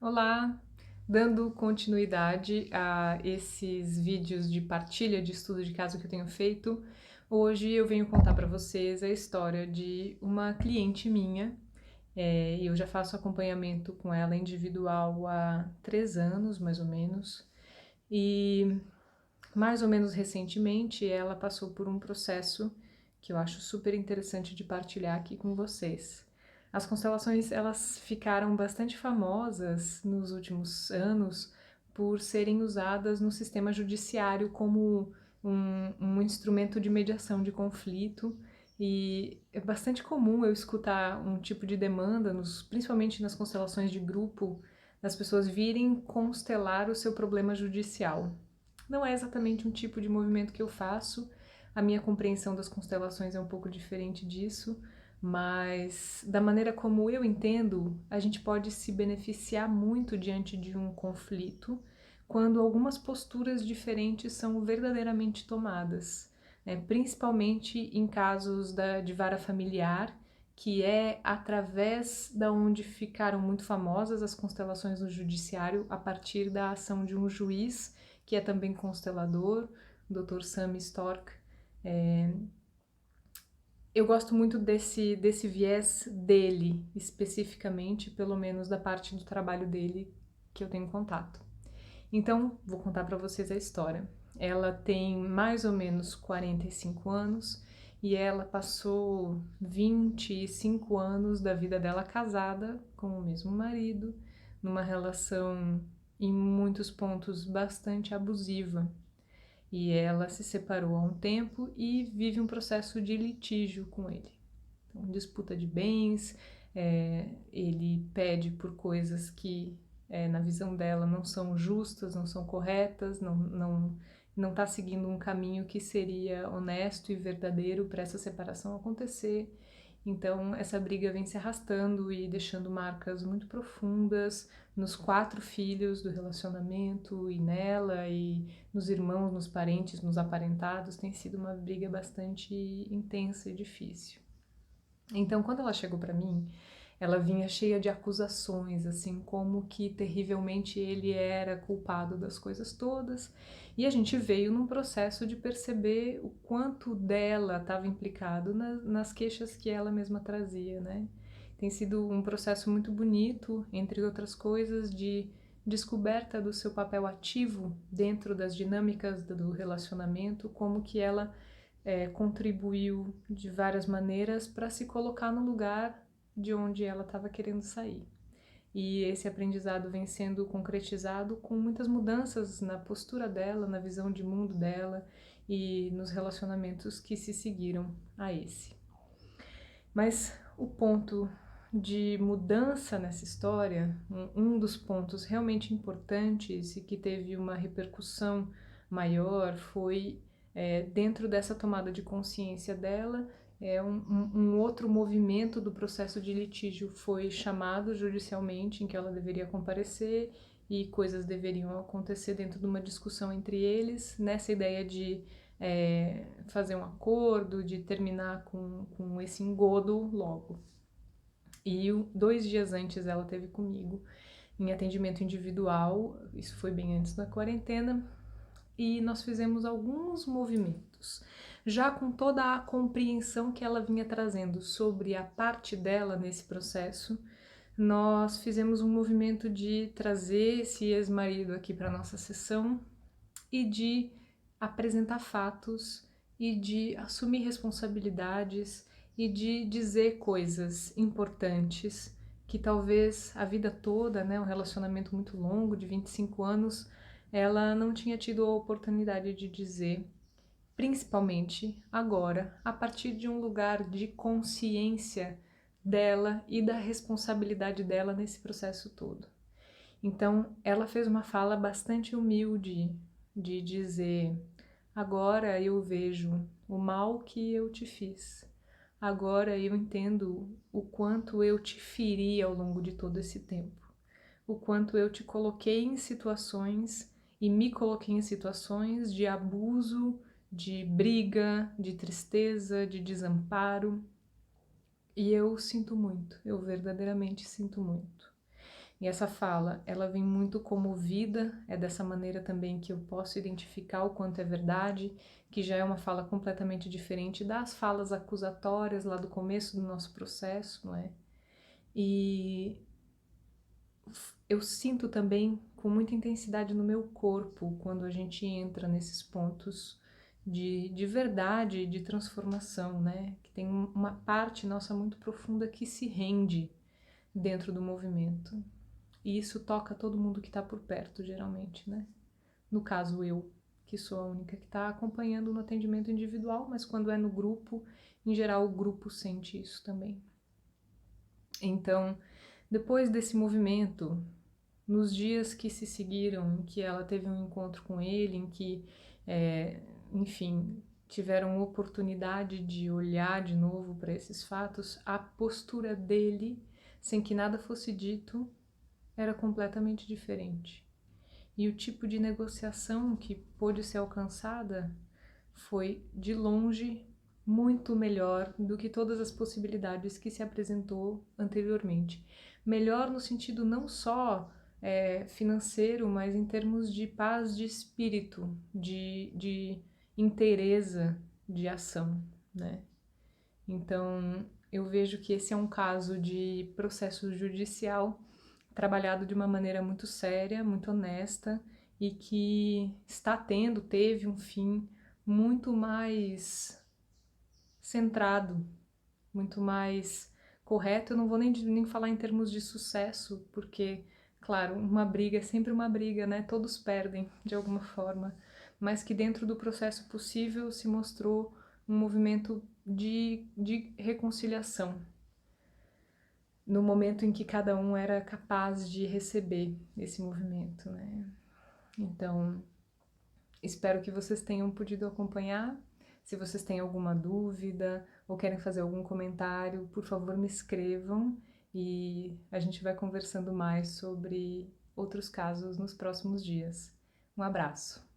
Olá! Dando continuidade a esses vídeos de partilha de estudo de caso que eu tenho feito, hoje eu venho contar para vocês a história de uma cliente minha. Eu já faço acompanhamento com ela individual há 3 anos, mais ou menos, e mais ou menos recentemente ela passou por um processo que eu acho super interessante de partilhar aqui com vocês. As constelações, elas ficaram bastante famosas nos últimos anos por serem usadas no sistema judiciário como um instrumento de mediação de conflito, e é bastante comum eu escutar um tipo de demanda, principalmente nas constelações de grupo, das pessoas virem constelar o seu problema judicial. Não é exatamente um tipo de movimento que eu faço, a minha compreensão das constelações é um pouco diferente disso, mas da maneira como eu entendo, a gente pode se beneficiar muito diante de um conflito quando algumas posturas diferentes são verdadeiramente tomadas, né? Principalmente em casos de vara familiar, que é através da onde ficaram muito famosas as constelações no judiciário a partir da ação de um juiz que é também constelador, o Dr. Sam Stork. Eu gosto muito desse viés dele, especificamente, pelo menos da parte do trabalho dele que eu tenho contato. Então, vou contar para vocês a história. Ela tem mais ou menos 45 anos e ela passou 25 anos da vida dela casada com o mesmo marido, numa relação em muitos pontos bastante abusiva. E ela se separou há um tempo e vive um processo de litígio com ele. Então, disputa de bens, ele pede por coisas que, na visão dela, não são justas, não são corretas, não está seguindo um caminho que seria honesto e verdadeiro para essa separação acontecer. Então, essa briga vem se arrastando e deixando marcas muito profundas nos 4 filhos do relacionamento e nela, e nos irmãos, nos parentes, nos aparentados. Tem sido uma briga bastante intensa e difícil. Então, quando ela chegou para mim, ela vinha cheia de acusações, assim, como que terrivelmente ele era culpado das coisas todas. E a gente veio num processo de perceber o quanto dela estava implicado nas queixas que ela mesma trazia, né? Tem sido um processo muito bonito, entre outras coisas, de descoberta do seu papel ativo dentro das dinâmicas do relacionamento, como que ela contribuiu de várias maneiras para se colocar no lugar de onde ela estava querendo sair. E esse aprendizado vem sendo concretizado com muitas mudanças na postura dela, na visão de mundo dela e nos relacionamentos que se seguiram a esse. Mas o ponto de mudança nessa história, um dos pontos realmente importantes e que teve uma repercussão maior foi dentro dessa tomada de consciência dela. Um outro movimento do processo de litígio foi chamado judicialmente, em que ela deveria comparecer e coisas deveriam acontecer dentro de uma discussão entre eles, nessa ideia de fazer um acordo, de terminar com esse engodo logo. E 2 dias antes ela teve comigo em atendimento individual, isso foi bem antes da quarentena, e nós fizemos alguns movimentos, já com toda a compreensão que ela vinha trazendo sobre a parte dela nesse processo. Nós fizemos um movimento de trazer esse ex-marido aqui para nossa sessão e de apresentar fatos e de assumir responsabilidades e de dizer coisas importantes que talvez a vida toda, né, um relacionamento muito longo de 25 anos, ela não tinha tido a oportunidade de dizer, principalmente agora, a partir de um lugar de consciência dela e da responsabilidade dela nesse processo todo. Então, ela fez uma fala bastante humilde de dizer: agora eu vejo o mal que eu te fiz. Agora eu entendo o quanto eu te feri ao longo de todo esse tempo. O quanto eu te coloquei em situações e me coloquei em situações de abuso, de briga, de tristeza, de desamparo. E eu sinto muito, eu verdadeiramente sinto muito. E essa fala, ela vem muito comovida, é dessa maneira também que eu posso identificar o quanto é verdade, que já é uma fala completamente diferente das falas acusatórias lá do começo do nosso processo, não é? E eu sinto também com muita intensidade no meu corpo quando a gente entra nesses pontos de verdade, de transformação, né? Que tem uma parte nossa muito profunda que se rende dentro do movimento. E isso toca todo mundo que está por perto, geralmente, né? No caso, eu, que sou a única que está acompanhando no atendimento individual, mas quando é no grupo, em geral, o grupo sente isso também. Então, depois desse movimento, nos dias que se seguiram, em que ela teve um encontro com ele, em que, enfim, tiveram oportunidade de olhar de novo para esses fatos, a postura dele, sem que nada fosse dito, era completamente diferente. E o tipo de negociação que pôde ser alcançada foi, de longe, muito melhor do que todas as possibilidades que se apresentou anteriormente. Melhor no sentido não só financeiro, mas em termos de paz de espírito, de inteireza de ação, né? Então, eu vejo que esse é um caso de processo judicial trabalhado de uma maneira muito séria, muito honesta e que teve um fim muito mais centrado, muito mais correto. Eu não vou nem falar em termos de sucesso, porque, claro, uma briga é sempre uma briga, né? Todos perdem de alguma forma, mas que dentro do processo possível se mostrou um movimento de reconciliação, no momento em que cada um era capaz de receber esse movimento, né? Então, espero que vocês tenham podido acompanhar. Se vocês têm alguma dúvida ou querem fazer algum comentário, por favor, me escrevam e a gente vai conversando mais sobre outros casos nos próximos dias. Um abraço!